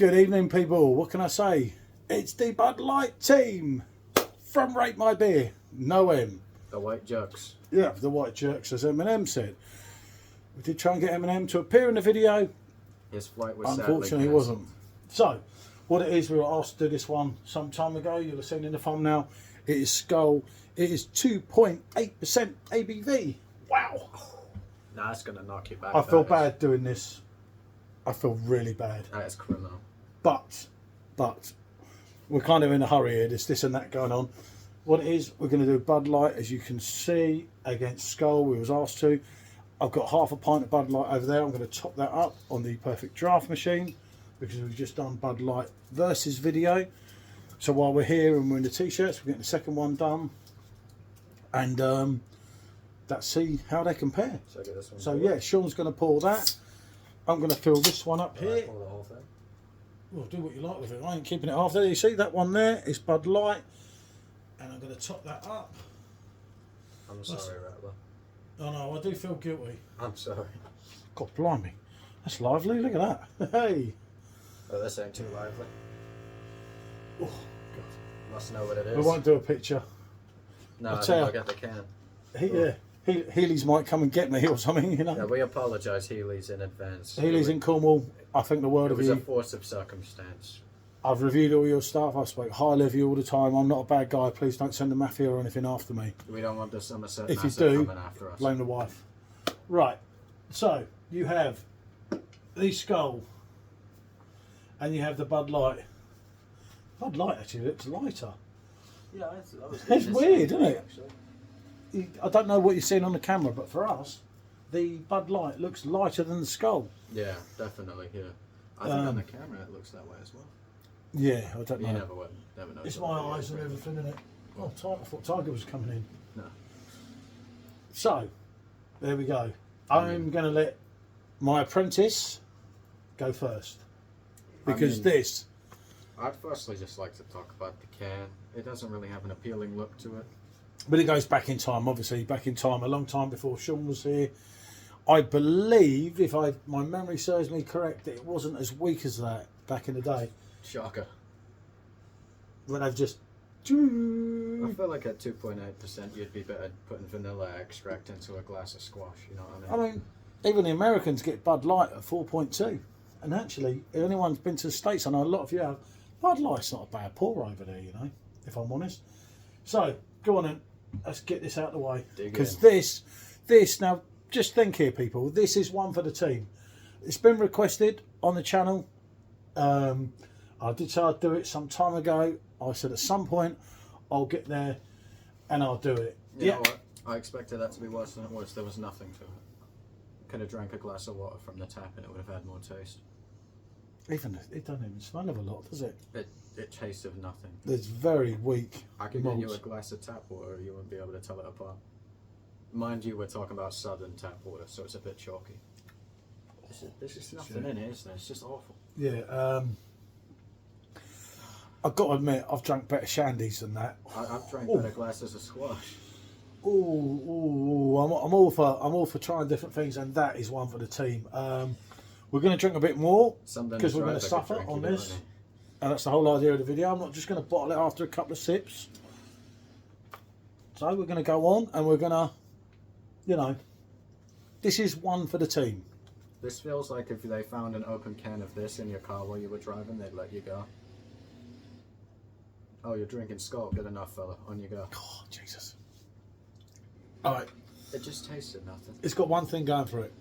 Good evening, people. What can I say? It's the Bud Light team from Rate My Beer. No M. The white jokes. Yeah, the white jerks, as Eminem said. We did try and get Eminem to appear in the video. His flight was Unfortunately, he wasn't. So, what it is, we were asked to do this one some time ago. You'll have seen in the thumbnail. It is Skol. It is 2.8% ABV. Wow. Nah, that's going to knock you back. I feel bad doing this. I feel really bad. That is criminal. But we're kind of in a hurry here. There's this and that going on. What it is, we're going to do Bud Light, as you can see, against Skol. We was asked to. I've got half a pint of Bud Light over there. I'm going to top that up on the Perfectdraft machine because we've just done Bud Light versus video. So while we're here and we're in the t-shirts, we're getting the second one done, and let's see how they compare. So yeah, Sean's going to pour that. I'm going to fill this one up here. Pour the whole thing. Well, do what you like with it. I ain't keeping it half there. You see that one there is Bud Light, and I'm going to top that up. I'm sorry, Rattler. Oh no, I do feel guilty. I'm sorry. God blimey, that's lively. Look at that. Hey. Oh, this ain't too lively. Oh God. Must know what it is. We won't do a picture. No, I'll get the can. Yeah. Healy's might come and get me or something, you know. Yeah, we apologise, Healy's, in advance. Healy's in Cornwall. I think the word of you. It was a force of circumstance. I've reviewed all your stuff. I spoke highly of you all the time. I'm not a bad guy. Please don't send the mafia or anything after me. We don't want the Somerset if you massive do, coming after us. Blame the wife. Right. So you have the Skol, and you have the Bud Light. Bud Light actually looks lighter. Yeah, it's weird, isn't it? Actually. I don't know what you're seeing on the camera, but for us, the Bud Light looks lighter than the Skol. Yeah, definitely. Yeah, I think on the camera it looks that way as well. Yeah, I don't know. You never know. It's my eyes and everything, isn't it? Oh, I thought Tiger was coming in. No. So, there we go. I'm going to let my apprentice go first. Because this... I'd firstly just like to talk about the can. It doesn't really have an appealing look to it. But it goes back in time, obviously, back in time, a long time before Sean was here. I believe, if my memory serves me correct, it wasn't as weak as that back in the day. Shocker. When I've just... I feel like at 2.8% you'd be better putting vanilla extract into a glass of squash, you know what I mean? I mean, even the Americans get Bud Light at 4.2. And actually, if anyone's been to the States, I know a lot of you have, Bud Light's not a bad pour over there, you know, if I'm honest. So, go on then. Let's get this out of the way. Because this, now, just think here, people, this is one for the team. It's been requested on the channel. I did say I'd do it some time ago. I said at some point I'll get there and I'll do it. You know what? I expected that to be worse than it was. There was nothing to it. Could have drank a glass of water from the tap and it would have had more taste. Even it doesn't even smell of a lot, does it? It tastes of nothing. It's very weak. I could get you a glass of tap water, you wouldn't be able to tell it apart. Mind you, we're talking about southern tap water, so it's a bit chalky. There's just nothing in it, is there? It's just awful. Yeah. I've got to admit, I've drunk better shandies than that. I've drank better glasses of squash. I'm all for trying different things, and that is one for the team. We're going to drink a bit more because we're going to suffer on this, and that's the whole idea of the video. I'm not just going to bottle it after a couple of sips. So we're going to go on, and we're going to, you know, this is one for the team. This feels like if they found an open can of this in your car while you were driving, they'd let you go. Oh, you're drinking Skol. Good enough, fella. On you go. Oh, Jesus. All right. It just tasted nothing. It's got one thing going for it.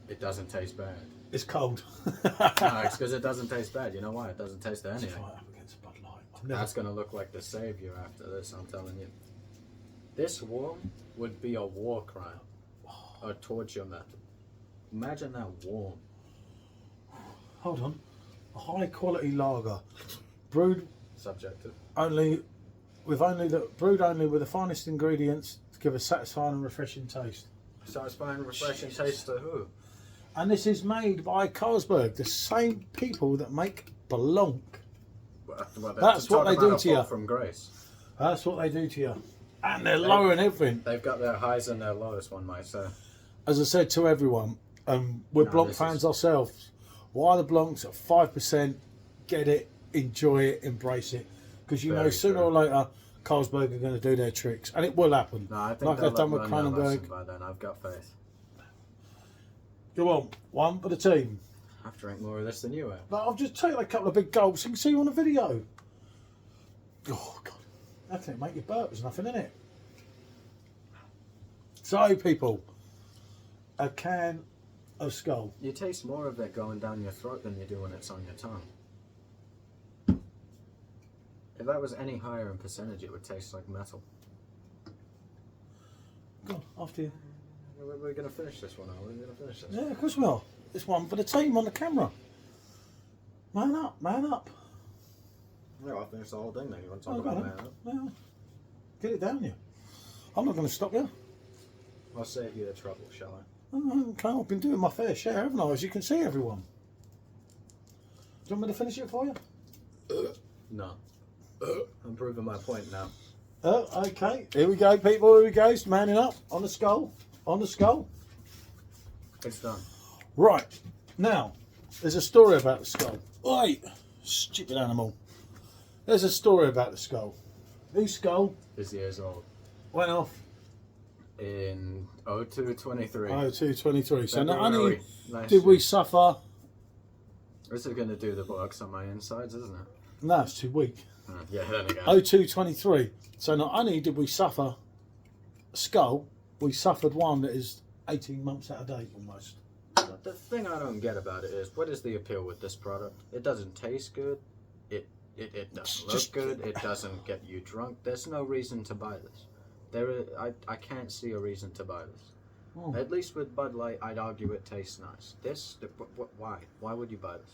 It doesn't taste bad. It's cold. No, it's because it doesn't taast bad. You know why? It doesn't taste anything. It's right up against Bud Light. That's going to look like the saviour after this, I'm telling you. This warm would be a war crime. A torture method. Imagine that warm. Hold on. A high quality lager. Brewed... Subjective. Brewed only with the finest ingredients to give a satisfying and refreshing taste. Satisfying and refreshing taste to who? And this is made by Carlsberg, the same people that make Blanc. Well, that's what they do to you. From grace. That's what they do to you. And they're lowering everything. They've got their highs and their lows, one might say. As I said to everyone, we're Blanc fans ourselves. Why are the Blancs at 5%? get it, enjoy it, embrace it, because you know Very sooner true. or later Carlsberg are going to do their tricks, and it will happen. No, I think Like they'll they've done with learn their lesson Kronenberg. by then. I've got faith. Go on, one for the team. I've drank more of this than you have. But I've just taken a couple of big gulps. You can see you on the video. Oh God, that can make you burp. There's nothing in it. So people, a can of Skol. You taste more of it going down your throat than you do when it's on your tongue. If that was any higher in percentage, it would taste like metal. Go on, after you. We're going to finish this one, are we? We're going to finish this. Yeah, of course we are. This one for the team on the camera. Man up, man up. Yeah, I'll finish the whole thing then. You want to Oh, talk go about on that? then. Yeah. Get it down you. I'm not going to stop you. I'll save you the trouble, shall I? Oh, okay, I've been doing my fair share, haven't I? As you can see, everyone. Do you want me to finish it for you? No. I'm proving my point now. Oh, okay. Here we go, people. Here we go. It's manning up on the Skol. On the Skol. It's done. Right. Now, there's a story about the Skol. Oi! Stupid animal. There's a story about the Skol. This Skol This year's old. went off In 0223. 0223. So not only February last did we year. suffer... This is going to do the works on my insides, isn't it? No, it's too weak. Yeah, there we go. 0223. So not only did we suffer a Skol, we suffered one that is 18 months out of date almost. But the thing I don't get about it is, what is the appeal with this product? It doesn't taste good. It doesn't look good. It doesn't get you drunk. There's no reason to buy this. I can't see a reason to buy this. Oh. At least with Bud Light, I'd argue it tastes nice. This, why? Why would you buy this?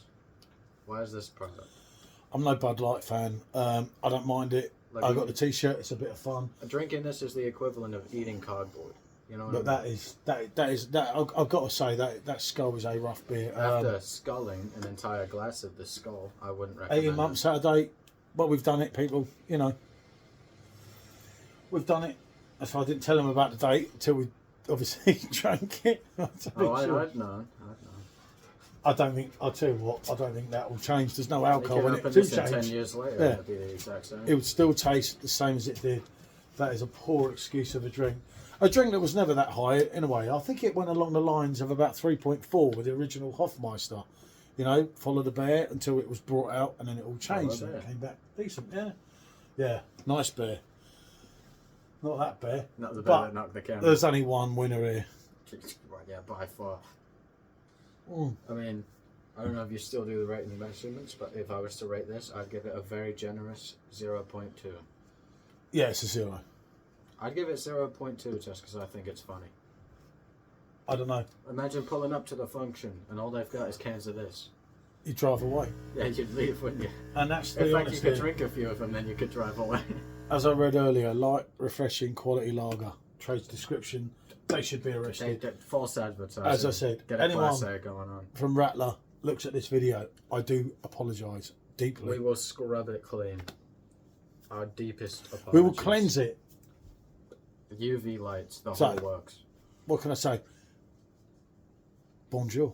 Why is this product? I'm no Bud Light fan. I don't mind it. Like I got the T-shirt. It's a bit of fun. Drinking this is the equivalent of eating cardboard. You know what But I mean? that is I've got to say that Skol is a rough beer. After sculling an entire glass of the Skol, I wouldn't recommend 18 months out of date. But we've done it, people. You know, we've done it. That's why I didn't tell them about the date until we obviously drank it. Oh, I'd known. I don't think. I'll tell you what. I don't think that will change. There's no You alcohol can in it open to this in 10 change. years later, Yeah. it'll be the exact same. It would still taste the same as it did. That is a poor excuse of a drink. A drink that was never that high, in a way. I think it went along the lines of about 3.4 with the original Hofmeister. You know, follow the bear until it was brought out, and then it all changed. And it came back decent. Yeah, yeah, nice bear. Not that bear. Not the But bear that knocked the camera. There's only one winner here. Right, yeah, by far. Mm. I mean, I don't know if you still do the rating measurements, but if I was to rate this, I'd give it a very generous 0.2. Yeah, it's a 0. I'd give it 0.2 just because I think it's funny. I don't know. Imagine pulling up to the function and all they've got is cans of this. You drive away, Yeah, you'd leave, wouldn't you? and that's In the fact, you honesty. could drink a few of them, then you could drive away. As I read earlier, light, refreshing, quality lager. Trade description. They should be arrested. False advertising. As I said, Get a anyone class A going on. from Rattler looks at this video, I do apologise deeply. We will scrub it clean. Our deepest apologies. We will cleanse it. UV lights, the So- whole works. What can I say? Bonjour.